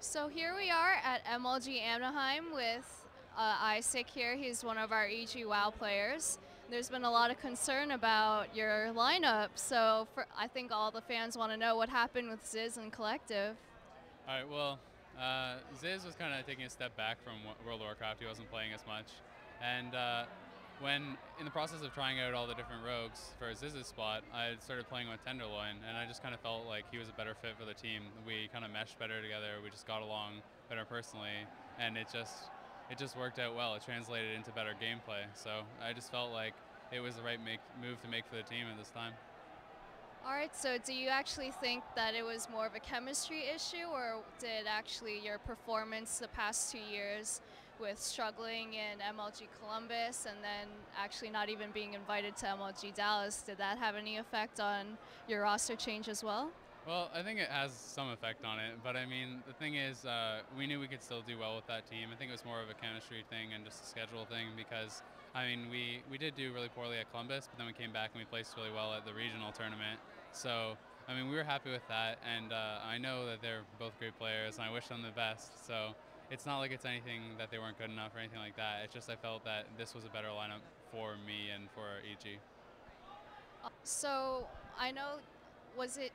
So here we are at MLG Anaheim with Isaac here. He's one of our EG.WoW players. There's been a lot of concern about your lineup, so I think all the fans want to know what happened with Ziz and Collective. All right, well, Ziz was kind of taking a step back from World of Warcraft. He wasn't playing as much. And when, in the process of trying out all the different rogues for Ziz's spot, I started playing with Tenderloin, and I just kind of felt like he was a better fit for the team. We kind of meshed better together. We just got along better personally, and it just worked out well. It translated into better gameplay. So I just felt like it was the right move to make for the team at this time. All right, so do you actually think that it was more of a chemistry issue, or did actually your performance the past 2 years with struggling in MLG Columbus and then actually not even being invited to MLG Dallas, did that have any effect on your roster change as well? Well, I think it has some effect on it, but I mean, the thing is, we knew we could still do well with that team. I think it was more of a chemistry thing and just a schedule thing because, I mean, we did do really poorly at Columbus, but then we came back and we placed really well at the regional tournament. So, I mean, we were happy with that, and I know that they're both great players, and I wish them the best. So, it's not like it's anything that they weren't good enough or anything like that. It's just I felt that this was a better lineup for me and for EG. So I know,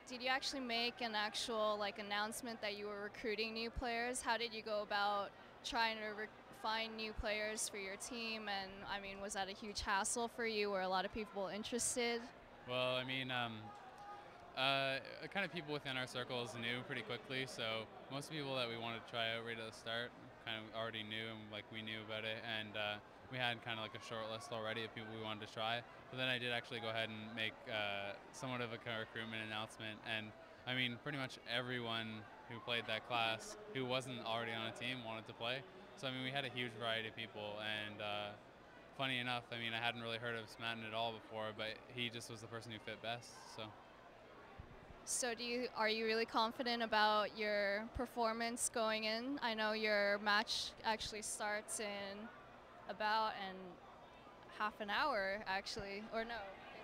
did you actually make an actual announcement that you were recruiting new players? How did you go about trying to find new players for your team? And I mean, was that a huge hassle for you? Were a lot of people interested? Well, I mean, kind of people within our circles knew pretty quickly, so most people that we wanted to try out right at the start kind of already knew, and like we knew about it, and we had kind of like a short list already of people we wanted to try. But then I did actually go ahead and make somewhat of a kind of recruitment announcement, and I mean, pretty much everyone who played that class who wasn't already on a team wanted to play. So I mean, we had a huge variety of people, and funny enough, I mean, I hadn't really heard of Smatten at all before, but he just was the person who fit best. So are you really confident about your performance going in? I know your match actually starts in about half an hour actually, or no,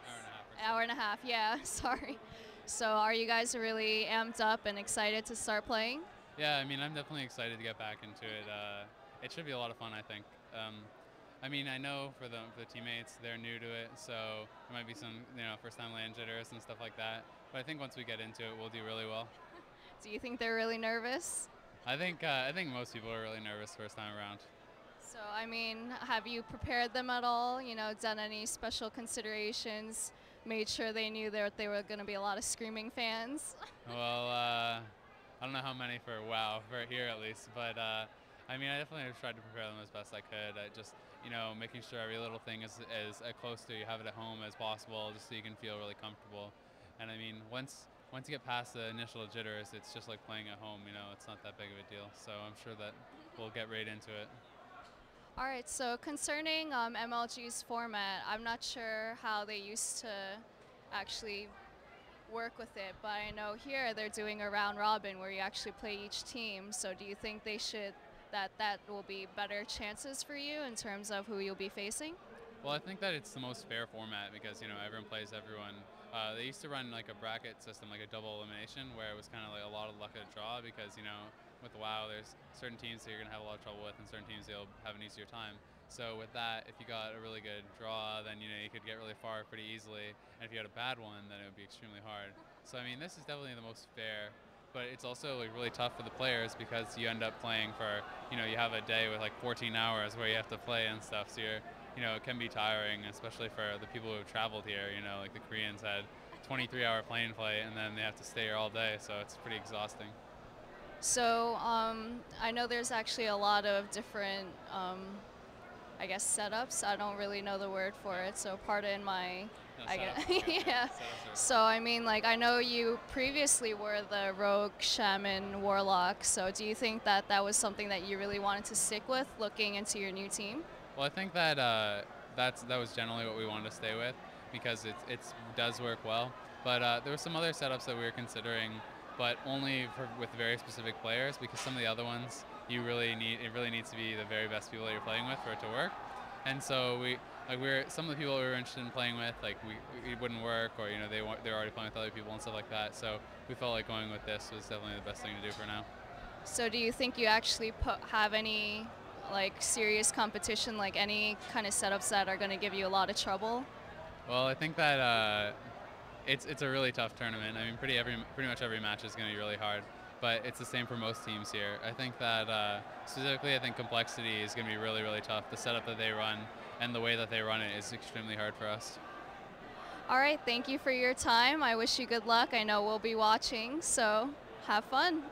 it's Hour and a half. Hour and a half, yeah, sorry. So are you guys really amped up and excited to start playing? Yeah, I mean, I'm definitely excited to get back into it. It should be a lot of fun, I think. I mean, I know for the teammates, they're new to it, so there might be some, first-time land jitters and stuff like that. But I think once we get into it, we'll do really well. Do you think they're really nervous? I think most people are really nervous first time around. So, I mean, have you prepared them at all? You know, done any special considerations? Made sure they knew that there were going to be a lot of screaming fans? Well, I don't know how many for WoW, for here at least, but I mean, I definitely tried to prepare them as best I could. I just, making sure every little thing is as close to you have it at home as possible, just so you can feel really comfortable. And I mean, once you get past the initial jitters, it's just like playing at home. It's not that big of a deal. So I'm sure that we'll get right into it. All right. So concerning MLG's format, I'm not sure how they used to actually work with it, but I know here they're doing a round robin where you actually play each team. So do you think that will be better chances for you in terms of who you'll be facing? Well, I think that it's the most fair format because, everyone plays everyone. They used to run like a bracket system, like a double elimination, where it was kind of like a lot of luck of the draw because, with WoW, there's certain teams that you're going to have a lot of trouble with and certain teams you'll have an easier time. So with that, if you got a really good draw, then, you could get really far pretty easily. And if you had a bad one, then it would be extremely hard. So, I mean, this is definitely the most fair. But it's also like really tough for the players because you end up playing for, you have a day with like 14 hours where you have to play and stuff. So it can be tiring, especially for the people who have traveled here. Like the Koreans had 23-hour plane flight and then they have to stay here all day. So it's pretty exhausting. So I know there's actually a lot of different, I guess, setups. I don't really know the word for it, so pardon my, yeah. So I mean, I know you previously were the rogue, shaman, warlock. So do you think that that was something that you really wanted to stick with, looking into your new team? Well, I think that that was generally what we wanted to stay with because it does work well. But there were some other setups that we were considering, but only with very specific players because some of the other ones it really needs to be the very best people that you're playing with for it to work. And so some of the people we were interested in playing with, it wouldn't work, or they were already playing with other people and stuff like that. So we felt like going with this was definitely the best thing to do for now. So do you think you actually have any like serious competition, like any kind of setups that are going to give you a lot of trouble? Well, I think that it's a really tough tournament. I mean, pretty much every match is going to be really hard, but it's the same for most teams here. I think that specifically, I think complexity is going to be really tough. The setup that they run and the way that they run it is extremely hard for us. All right, thank you for your time. I wish you good luck. I know we'll be watching, so have fun.